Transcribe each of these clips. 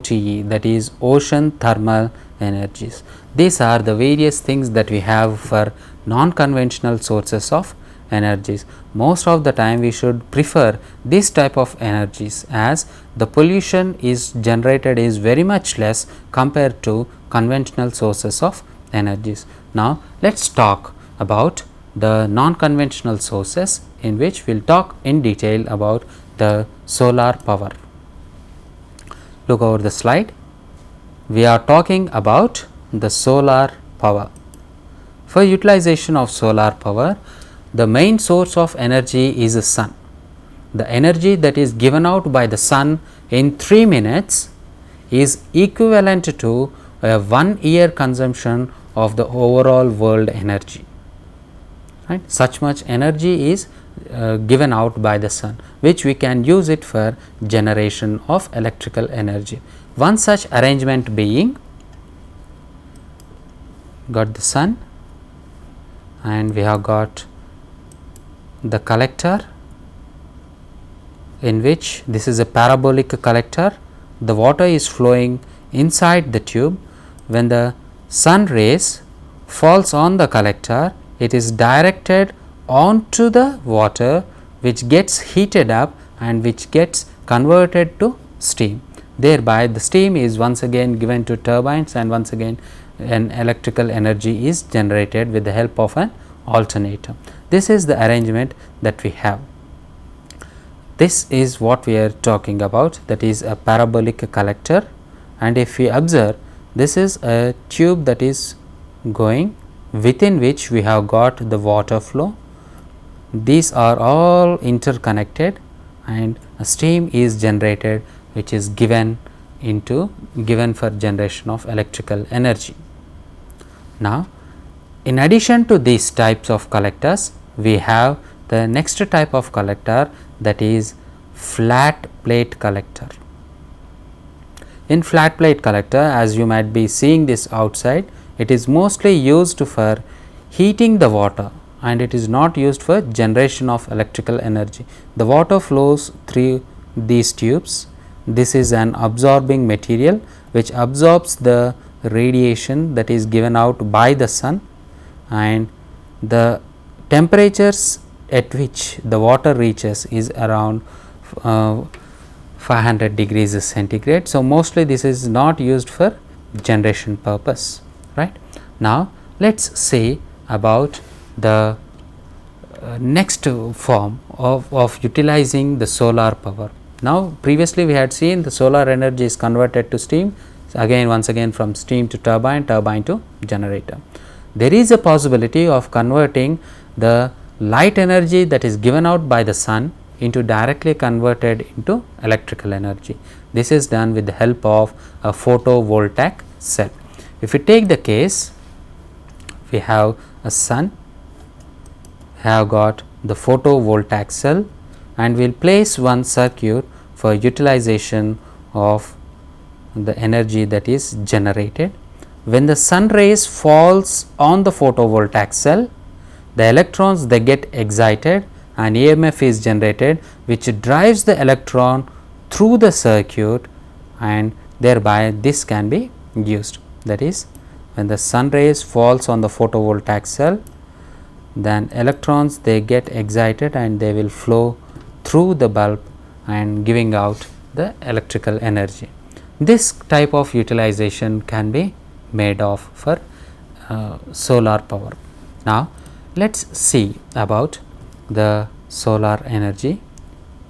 OTE, that is ocean thermal energies. These are the various things that we have for non-conventional sources of energies. Most of the time we should prefer this type of energies, as the pollution is generated is very much less compared to conventional sources of energies. Now, let us talk about the non-conventional sources, in which we will talk in detail about the solar power. Look over the slide. We are talking about the solar power. For utilization of solar power, the main source of energy is the sun. The energy that is given out by the sun in 3 minutes is equivalent to a 1 year consumption of the overall world energy. Right? Such much energy is given out by the sun, which we can use it for generation of electrical energy. One such arrangement being, got the sun and we have got the collector, in which this is a parabolic collector. The water is flowing inside the tube. When the sun rays falls on the collector, it is directed onto the water, which gets heated up and which gets converted to steam. Thereby the steam is once again given to turbines, and once again an electrical energy is generated with the help of an alternator. This is the arrangement that we have. This is what we are talking about, that is a parabolic collector, and if we observe, this is a tube that is going, within which we have got the water flow. These are all interconnected and a steam is generated, which is given for generation of electrical energy. Now, in addition to these types of collectors, we have the next type of collector, that is flat plate collector. In flat plate collector, as you might be seeing this outside, it is mostly used for heating the water and it is not used for generation of electrical energy. The water flows through these tubes. This is an absorbing material which absorbs the radiation that is given out by the sun, and the temperatures at which the water reaches is around 500 degrees centigrade. So, mostly this is not used for generation purpose. Right. Now, let us say about the next form of utilizing the solar power. Now, previously we had seen the solar energy is converted to steam, once again from steam to turbine, turbine to generator. There is a possibility of converting the light energy that is given out by the sun into directly converted into electrical energy. This is done with the help of a photovoltaic cell. If we take the case, we have a sun, have got the photovoltaic cell, and we will place one circuit for utilization of the energy that is generated. When the sun rays falls on the photovoltaic cell, the electrons they get excited and EMF is generated, which drives the electron through the circuit, and thereby this can be used. That is, when the sun rays falls on the photovoltaic cell, then electrons they get excited and they will flow through the bulb and giving out the electrical energy. This type of utilization can be made of for solar power. Now, let us see about the solar energy.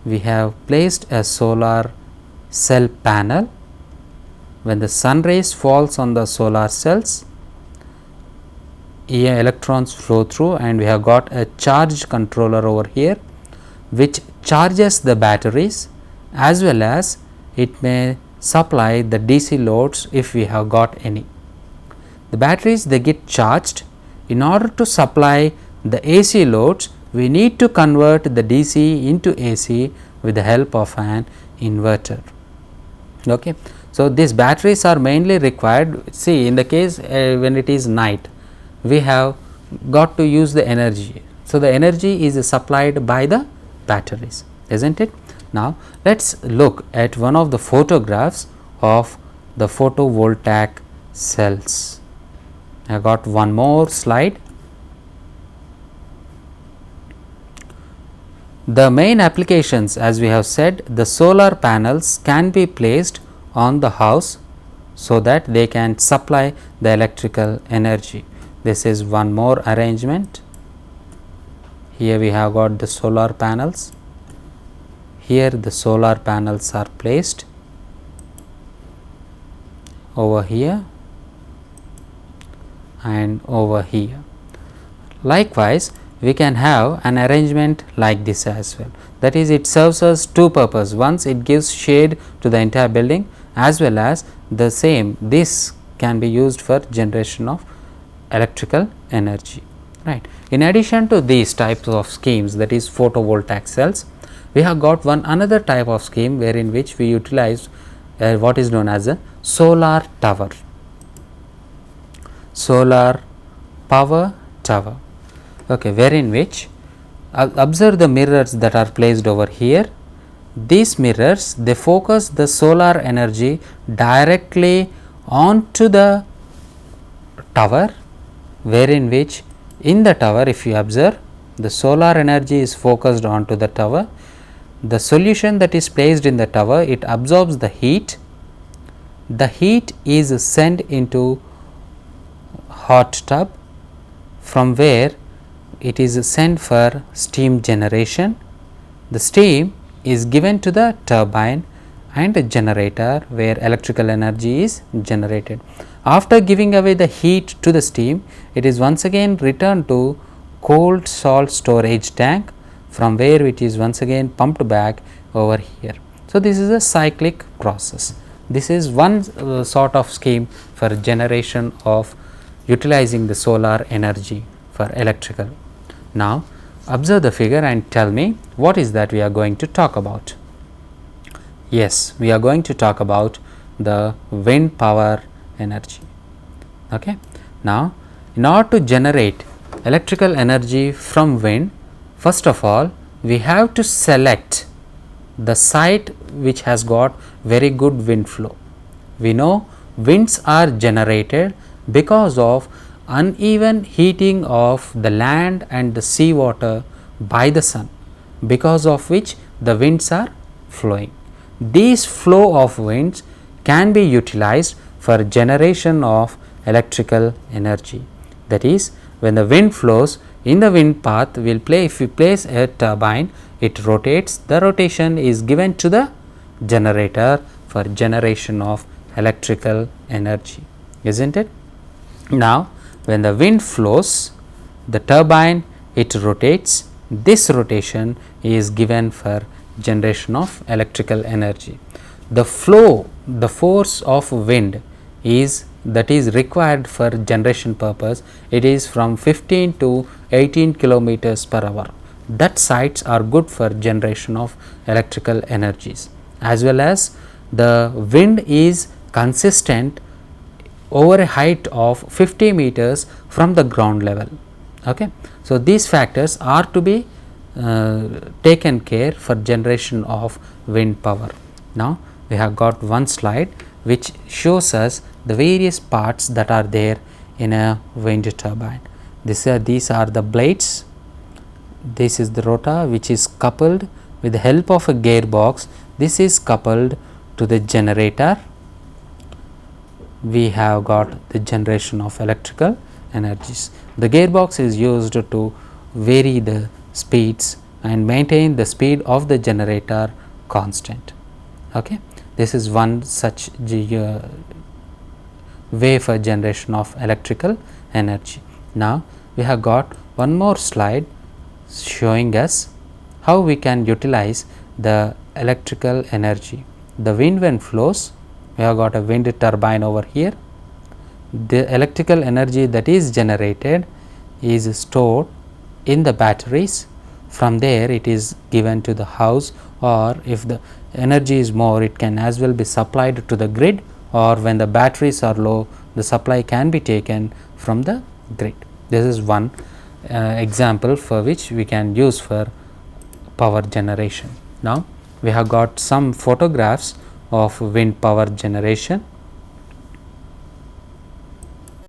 We have placed a solar cell panel. When the sun rays falls on the solar cells, electrons flow through, and we have got a charge controller over here, which charges the batteries, as well as it may supply the DC loads if we have got any. The batteries they get charged. In order to supply the AC loads, we need to convert the DC into AC with the help of an inverter. Okay. So, these batteries are mainly required. See, in the case when it is night, we have got to use the energy. So, the energy is supplied by the batteries, is not it? Now, let us look at one of the photographs of the photovoltaic cells. I got one more slide. The main applications, as we have said, the solar panels can be placed on the house so that they can supply the electrical energy. This is one more arrangement. Here we have got the solar panels. Here the solar panels are placed over here and over here. Likewise, we can have an arrangement like this as well. That is, it serves us two purposes. Once it gives shade to the entire building, as well as the same this can be used for generation of electrical energy, right. In addition to these types of schemes, that is photovoltaic cells, we have got one another type of scheme wherein which we utilize what is known as a solar tower, solar power tower, okay, wherein which observe the mirrors that are placed over here. These mirrors, they focus the solar energy directly onto the tower, wherein which in the tower, if you observe, the solar energy is focused onto the tower. The solution that is placed in the tower, it absorbs the heat. The heat is sent into hot tub, from where it is sent for steam generation. The steam is given to the turbine and a generator where electrical energy is generated. After giving away the heat to the steam, it is once again returned to cold salt storage tank, from where it is once again pumped back over here. So, this is a cyclic process. This is one sort of scheme for generation of utilizing the solar energy for electrical. Now, observe the figure and tell me what is that we are going to talk about. Yes, we are going to talk about the wind power energy. Okay. Now, in order to generate electrical energy from wind, first of all we have to select the site which has got very good wind flow. We know winds are generated because of uneven heating of the land and the sea water by the sun, because of which the winds are flowing. These flow of winds can be utilized for generation of electrical energy. That is, when the wind flows in the wind path, if we place a turbine, it rotates. The rotation is given to the generator for generation of electrical energy, isn't it? Now, when the wind flows, the turbine, it rotates. This rotation is given for generation of electrical energy. The flow, the force of wind is that is required for generation purpose, it is from 15 to 18 kilometers per hour. That sites are good for generation of electrical energies, as well as the wind is consistent over a height of 50 meters from the ground level. Okay. So, these factors are to be taken care for generation of wind power. Now, we have got one slide which shows us the various parts that are there in a wind turbine. These are the blades. This is the rotor which is coupled with the help of a gearbox. This is coupled to the generator. We have got the generation of electrical energies. The gearbox is used to vary the speeds and maintain the speed of the generator constant. Okay. This is one such way for generation of electrical energy. Now, we have got one more slide showing us how we can utilize the electrical energy. The wind when flows, we have got a wind turbine over here. The electrical energy that is generated is stored in the batteries. From there it is given to the house, or if the energy is more, it can as well be supplied to the grid, or when the batteries are low, the supply can be taken from the grid. This is one example for which we can use for power generation. Now, we have got some photographs of wind power generation.